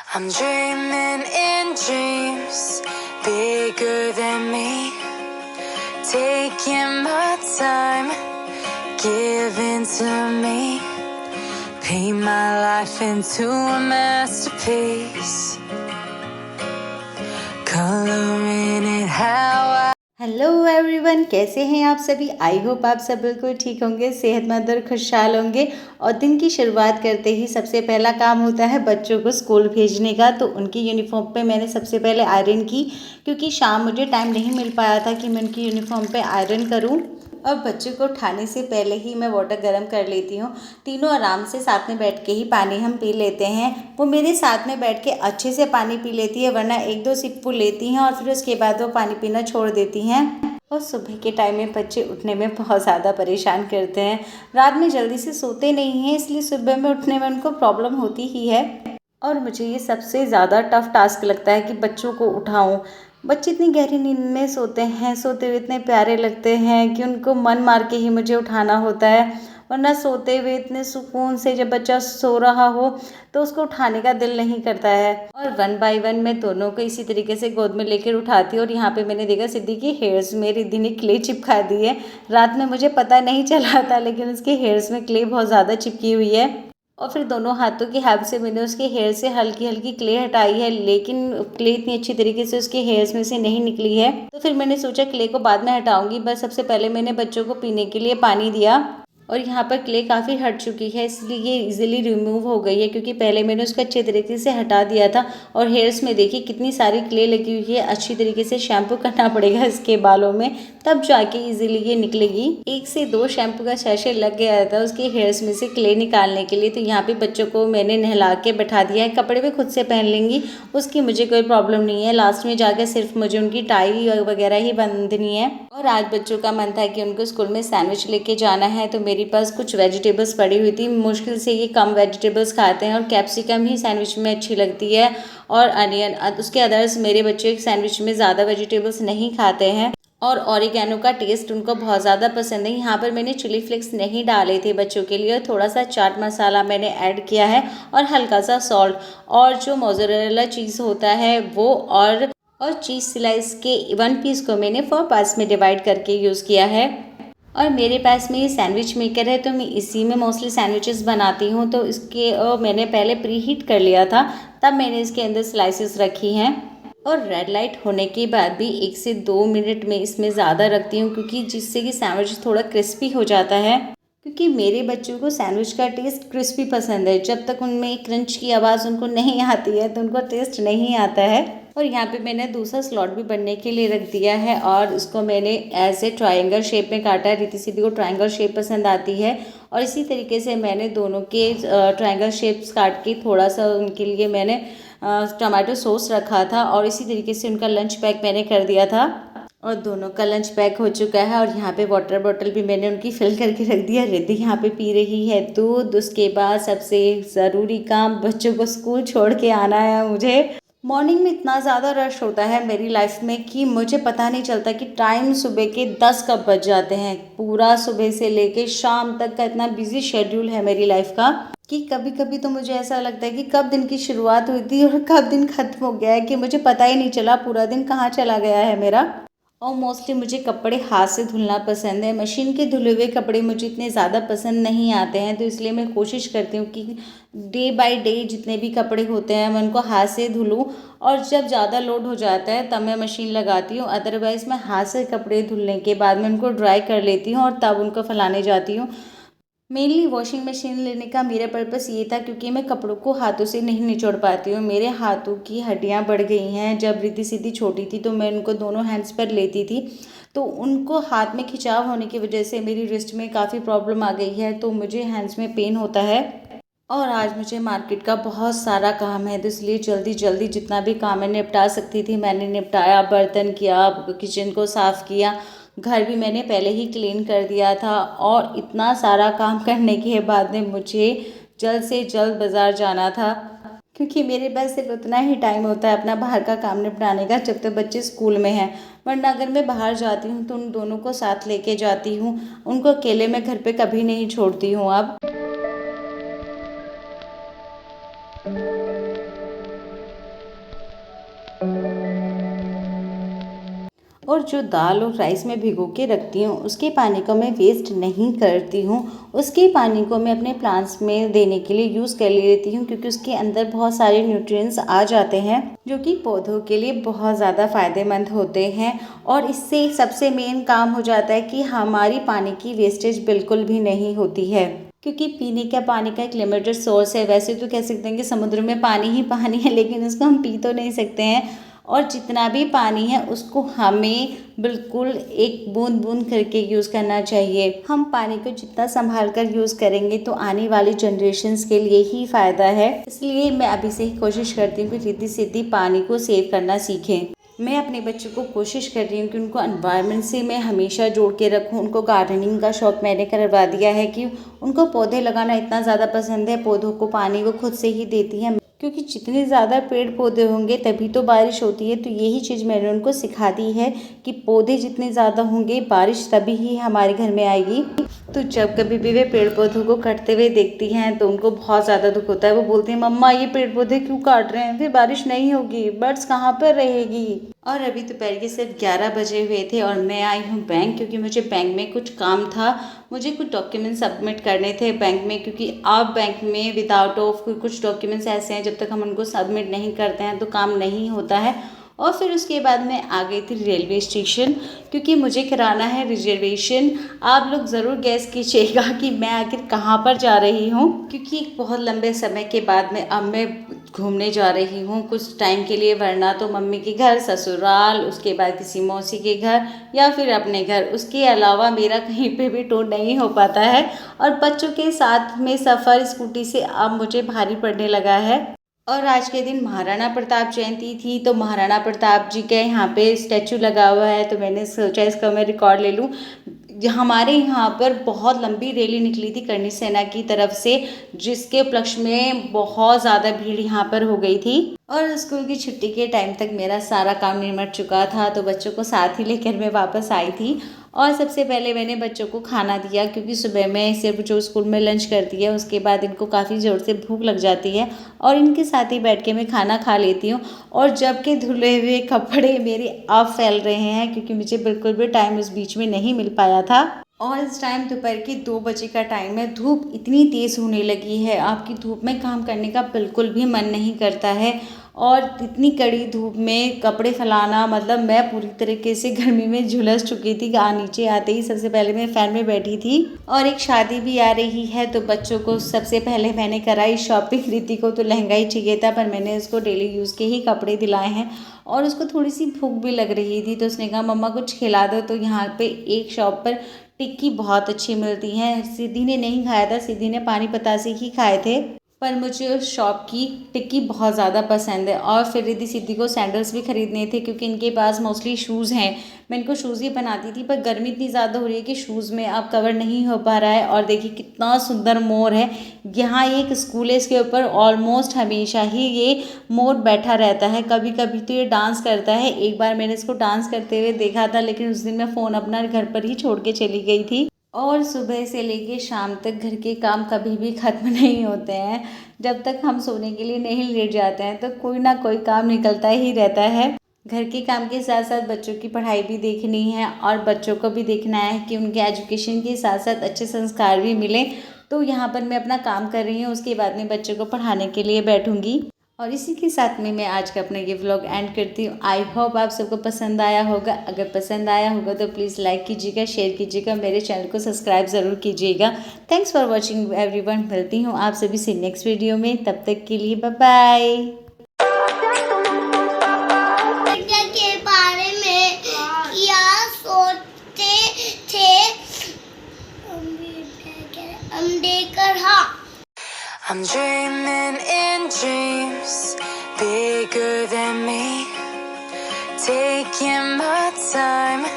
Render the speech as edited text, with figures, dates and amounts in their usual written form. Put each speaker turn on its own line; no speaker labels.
I'm dreaming in dreams bigger than me, taking my time, giving to me, paint my life into a masterpiece, coloring it how I
hello everyone, कैसे हैं आप सभी। I hope आप सब बिल्कुल ठीक होंगे, सेहतमंद और खुशहाल होंगे। और दिन की शुरुआत करते ही सबसे पहला काम होता है बच्चों को स्कूल भेजने का। तो उनकी यूनिफॉर्म पे मैंने सबसे पहले आयरन की, क्योंकि शाम मुझे टाइम नहीं मिल पाया था कि मैं उनकी यूनिफॉर्म पे आयरन करूं। और बच्चों को उठाने से पहले ही मैं वाटर गर्म कर लेती हूँ। तीनों आराम से साथ में बैठ के ही पानी हम पी लेते हैं। वो मेरे साथ में बैठ के अच्छे से पानी पी लेती है, वरना एक दो सिप वो लेती हैं और फिर उसके बाद वो पानी पीना छोड़ देती हैं। और सुबह के टाइम में बच्चे उठने में बहुत ज़्यादा परेशान करते हैं। रात में जल्दी से सोते नहीं हैं, इसलिए सुबह में उठने में उनको प्रॉब्लम होती ही है। और मुझे ये सबसे ज़्यादा टफ टास्क लगता है कि बच्चों को उठाऊं। बच्चे इतनी गहरी नींद में सोते हैं, सोते हुए इतने प्यारे लगते हैं कि उनको मन मार के ही मुझे उठाना होता है। वरना सोते हुए इतने सुकून से जब बच्चा सो रहा हो तो उसको उठाने का दिल नहीं करता है। और वन बाय वन मैं दोनों को इसी तरीके से गोद में लेकर उठाती हूँ। और यहाँ पे मैंने देखा सिद्धि की हेयर्स में रिद्धि ने क्ले चिपका दी है। रात में मुझे पता नहीं चला था, लेकिन उसके हेयर्स में क्ले बहुत ज़्यादा चिपकी हुई है। और फिर दोनों हाथों की हेल्प से मैंने उसके हेयर से हल्की हल्की क्ले हटाई है, लेकिन क्ले इतनी अच्छी तरीके से उसके हेयर्स में से नहीं निकली है। तो फिर मैंने सोचा क्ले को बाद में हटाऊंगी। बस सबसे पहले मैंने बच्चों को पीने के लिए पानी दिया। और यहाँ पर क्ले काफ़ी हट चुकी है, इसलिए ये इजीली रिमूव हो गई है, क्योंकि पहले मैंने उसको अच्छे तरीके से हटा दिया था। और हेयर्स में देखिए कितनी सारी क्ले लगी हुई है। अच्छी तरीके से शैम्पू करना पड़ेगा इसके बालों में, तब जाके इजीली ये निकलेगी। 1 से 2 शैम्पू का सैशे लग गया था उसके हेयर्स में से क्ले निकालने के लिए। तो यहाँ पे बच्चों को मैंने नहला के बैठा दिया है। कपड़े भी खुद से पहन लेंगी, उसकी मुझे कोई प्रॉब्लम नहीं है। लास्ट में जाकर सिर्फ मुझे उनकी टाई वगैरह ही बांधनी है। और आज बच्चों का मन था कि उनको स्कूल में सैंडविच लेके जाना है, तो मेरे पास कुछ वेजिटेबल्स पड़ी हुई थी। मुश्किल से ये कम वेजिटेबल्स खाते हैं, और कैप्सिकम ही सैंडविच में अच्छी लगती है, और अनियन। उसके अदर्स मेरे बच्चे सैंडविच में ज़्यादा वेजिटेबल्स नहीं खाते हैं। और ऑरिगेनो का टेस्ट उनको बहुत ज़्यादा पसंद है। यहाँ पर मैंने चिली फ्लेक्स नहीं डाले थे बच्चों के लिए, थोड़ा सा चाट मसाला मैंने ऐड किया है, और हल्का सा सॉल्ट, और जो मोज़रेला चीज़ होता है वो, और चीज़ स्लाइस के 1 पीस को मैंने 4 पार्ट्स में डिवाइड करके यूज़ किया है। और मेरे पास में ये सैंडविच मेकर है, तो मैं इसी में मोस्टली सैंडविचेस बनाती हूँ। तो इसके मैंने पहले प्री हीट कर लिया था, तब मैंने इसके अंदर स्लाइसेस रखी हैं। और रेड लाइट होने के बाद भी 1 से 2 मिनट में इसमें ज़्यादा रखती हूँ, क्योंकि जिससे कि सैंडविच थोड़ा क्रिस्पी हो जाता है। क्योंकि मेरे बच्चों को सैंडविच का टेस्ट क्रिस्पी पसंद है। जब तक उनमें क्रंच की आवाज़ उनको नहीं आती है तो उनको टेस्ट नहीं आता है। और यहाँ पे मैंने दूसरा स्लॉट भी बनने के लिए रख दिया है, और इसको मैंने ऐसे ट्रायंगल शेप में काटा है। रिद्धि सिद्धि को ट्रायंगल शेप पसंद आती है, और इसी तरीके से मैंने दोनों के ट्रायंगल शेप्स काट के थोड़ा सा उनके लिए मैंने टमाटो सॉस रखा था, और इसी तरीके से उनका लंच पैक मैंने कर दिया था। और दोनों का लंच पैक हो चुका है। और यहाँ पे वाटर बॉटल भी मैंने उनकी फिल करके रख दिया। रिद्धि यहाँ पे पी रही है दूध। उसके बाद सबसे ज़रूरी काम बच्चों को स्कूल छोड़ के आना है मुझे। मॉर्निंग में इतना ज़्यादा रश होता है मेरी लाइफ में कि मुझे पता नहीं चलता कि टाइम सुबह के 10 कब बज जाते हैं। पूरा सुबह से लेके शाम तक का इतना बिजी शेड्यूल है मेरी लाइफ का, कि कभी कभी तो मुझे ऐसा लगता है कि कब दिन की शुरुआत हुई थी और कब दिन खत्म हो गया है, कि मुझे पता ही नहीं चला पूरा दिन कहाँ चला गया है मेरा। और मोस्टली मुझे कपड़े हाथ से धुलना पसंद है। मशीन के धुले हुए कपड़े मुझे इतने ज़्यादा पसंद नहीं आते हैं, तो इसलिए मैं कोशिश करती हूँ कि डे बाय डे जितने भी कपड़े होते हैं मैं उनको हाथ से धुलूँ। और जब ज़्यादा लोड हो जाता है तब मैं मशीन लगाती हूँ, अदरवाइज़ मैं हाथ से कपड़े धुलने के बाद में उनको ड्राई कर लेती हूँ और तब उनको फैलाने जाती हूँ। मेनली वॉशिंग मशीन लेने का मेरा पर्पस ये था, क्योंकि मैं कपड़ों को हाथों से नहीं निचोड़ पाती हूँ। मेरे हाथों की हड्डियाँ बढ़ गई हैं। जब रिद्धि सिद्धि छोटी थी तो मैं उनको दोनों हैंड्स पर लेती थी, तो उनको हाथ में खिंचाव होने की वजह से मेरी रिस्ट में काफ़ी प्रॉब्लम आ गई है, तो मुझे हैंड्स में पेन होता है। और आज मुझे मार्केट का बहुत सारा काम है, तो इसलिए जल्दी जल्दी जितना भी काम मैं निपटा सकती थी मैंने निपटाया। बर्तन किया, किचन को साफ़ किया, घर भी मैंने पहले ही क्लीन कर दिया था। और इतना सारा काम करने के बाद में मुझे जल्द से जल्द बाज़ार जाना था, क्योंकि मेरे पास सिर्फ उतना ही टाइम होता है अपना बाहर का काम निपटाने का जब तक बच्चे स्कूल में हैं। वरना अगर मैं बाहर जाती हूँ तो उन दोनों को साथ लेके जाती हूँ, उनको अकेले मैं घर पे कभी नहीं छोड़ती हूँ। अब और जो दाल और राइस में भिगो के रखती हूँ उसके पानी को मैं वेस्ट नहीं करती हूँ। उसके पानी को मैं अपने प्लांट्स में देने के लिए यूज़ कर लेती हूँ, क्योंकि उसके अंदर बहुत सारे न्यूट्रिएंट्स आ जाते हैं जो कि पौधों के लिए बहुत ज़्यादा फ़ायदेमंद होते हैं। और इससे सबसे मेन काम हो जाता है कि हमारी पानी की वेस्टेज बिल्कुल भी नहीं होती है, क्योंकि पीने का पानी का एक लिमिटेड सोर्स है। वैसे तो कह सकते हैं कि समुद्र में पानी ही पानी है, लेकिन उसको हम पी तो नहीं सकते हैं। और जितना भी पानी है उसको हमें बिल्कुल एक बूंद बूंद करके यूज़ करना चाहिए। हम पानी को जितना संभाल कर यूज़ करेंगे तो आने वाली जनरेशन्स के लिए ही फ़ायदा है। इसलिए मैं अभी से ही कोशिश करती हूँ कि रिद्धि सिद्धि पानी को सेव करना सीखें। मैं अपने बच्चों को कोशिश कर रही हूँ कि उनको एनवायरनमेंट से मैं हमेशा जोड़ के रखूँ। उनको गार्डनिंग का शौक़ मैंने करवा दिया है कि उनको पौधे लगाना इतना ज़्यादा पसंद है। पौधों को पानी वो खुद से ही देती हैं, क्योंकि जितने ज़्यादा पेड़ पौधे होंगे तभी तो बारिश होती है। तो यही चीज़ मैंने उनको सिखा दी है कि पौधे जितने ज़्यादा होंगे बारिश तभी ही हमारे घर में आएगी। तो जब कभी भी वे पेड़ पौधों को कटते हुए देखती हैं तो उनको बहुत ज़्यादा दुख होता है। वो बोलती हैं, मम्मा ये पेड़ पौधे क्यों काट रहे हैं, फिर बारिश नहीं होगी, बर्ड्स कहाँ पर रहेगी। और अभी दोपहर के सिर्फ 11 बजे हुए थे और मैं आई हूँ बैंक, क्योंकि मुझे बैंक में कुछ काम था। मुझे कुछ डॉक्यूमेंट सबमिट करने थे बैंक में, क्योंकि आप बैंक में विदाउट ऑफ कुछ डॉक्यूमेंट्स ऐसे हैं जब तक हम उनको सबमिट नहीं करते हैं तो काम नहीं होता है। और फिर उसके बाद मैं आ गई थी रेलवे स्टेशन, क्योंकि मुझे कराना है रिजर्वेशन। आप लोग ज़रूर गैस कीजिएगा कि मैं आखिर कहाँ पर जा रही हूँ, क्योंकि बहुत लंबे समय के बाद में अब मैं घूमने जा रही हूँ कुछ टाइम के लिए। वरना तो मम्मी के घर, ससुराल, उसके बाद किसी मौसी के घर या फिर अपने घर, उसके अलावा मेरा कहीं पे भी टूर नहीं हो पाता है। और बच्चों के साथ में सफ़र स्कूटी से अब मुझे भारी पड़ने लगा है। और आज के दिन महाराणा प्रताप जयंती थी, तो महाराणा प्रताप जी के यहाँ पे स्टैचू लगा हुआ है, तो मैंने सोचा इसका मैं रिकॉर्ड ले लूँ। हमारे यहाँ पर बहुत लंबी रैली निकली थी करणी सेना की तरफ से, जिसके उपलक्ष्य में बहुत ज़्यादा भीड़ यहाँ पर हो गई थी। और स्कूल की छुट्टी के टाइम तक मेरा सारा काम निमट चुका था, तो बच्चों को साथ ही लेकर मैं वापस आई थी। और सबसे पहले मैंने बच्चों को खाना दिया, क्योंकि सुबह में सिर्फ जो स्कूल में लंच करती है उसके बाद इनको काफ़ी ज़ोर से भूख लग जाती है और इनके साथ ही बैठ के मैं खाना खा लेती हूँ। और जबकि धुले हुए कपड़े मेरे अब फैल रहे हैं, क्योंकि मुझे बिल्कुल भी टाइम उस बीच में नहीं मिल पाया था। और इस टाइम दोपहर के 2 बजे का टाइम है। धूप इतनी तेज़ होने लगी है, आपकी धूप में काम करने का बिल्कुल भी मन नहीं करता है। और इतनी कड़ी धूप में कपड़े फैलाना, मतलब मैं पूरी तरीके से गर्मी में झुलस चुकी थी। नीचे आते ही सबसे पहले मैं फ़ैन में बैठी थी। और एक शादी भी आ रही है, तो बच्चों को सबसे पहले मैंने कराई शॉपिंग। रीति को तो लहंगा ही चाहिए था, पर मैंने उसको डेली यूज़ के ही कपड़े दिलाए हैं। और उसको थोड़ी सी भूख भी लग रही थी, तो उसने कहा मम्मा कुछ खिला दो। तो यहाँ पे एक शॉप पर टिक्की बहुत अच्छी मिलती हैं। सिद्धि ने नहीं खाया था, सिद्धि ने पानी पतासे ही खाए थे, पर मुझे उस शॉप की टिक्की बहुत ज़्यादा पसंद है। और फिर रिद्धि सिद्धि को सैंडल्स भी खरीदने थे, क्योंकि इनके पास मोस्टली शूज़ हैं। मैं इनको शूज़ ही बनाती थी, पर गर्मी इतनी ज़्यादा हो रही है कि शूज़ में अब कवर नहीं हो पा रहा है। और देखिए कितना सुंदर मोर है। यहाँ एक स्कूल है, इसके ऊपर ऑलमोस्ट हमेशा ही ये मोर बैठा रहता है। कभी कभी तो ये डांस करता है। एक बार मैंने इसको डांस करते हुए देखा था, लेकिन उस दिन मैं फ़ोन अपना घर पर ही छोड़ के चली गई थी। और सुबह से लेके शाम तक घर के काम कभी भी ख़त्म नहीं होते हैं। जब तक हम सोने के लिए नहीं लेट जाते हैं तो कोई ना कोई काम निकलता ही रहता है। घर के काम के साथ साथ बच्चों की पढ़ाई भी देखनी है, और बच्चों को भी देखना है कि उनके एजुकेशन के साथ साथ अच्छे संस्कार भी मिलें। तो यहाँ पर मैं अपना काम कर रही हूँ, उसके बाद में बच्चों को पढ़ाने के लिए बैठूँगी। और इसी के साथ में मैं आज का अपना ये व्लॉग एंड करती हूँ। आई होप आप सबको पसंद आया होगा। अगर पसंद आया होगा तो प्लीज़ लाइक कीजिएगा, शेयर कीजिएगा, मेरे चैनल को सब्सक्राइब ज़रूर कीजिएगा। Thanks for watching everyone. मिलती हूँ आप सभी से नेक्स्ट वीडियो में, तब तक के लिए बाय बाय।
के बारे में क्या सोचते थे अम्बेडकर? हाँ,
I'm dreaming in dreams bigger than me, taking my time.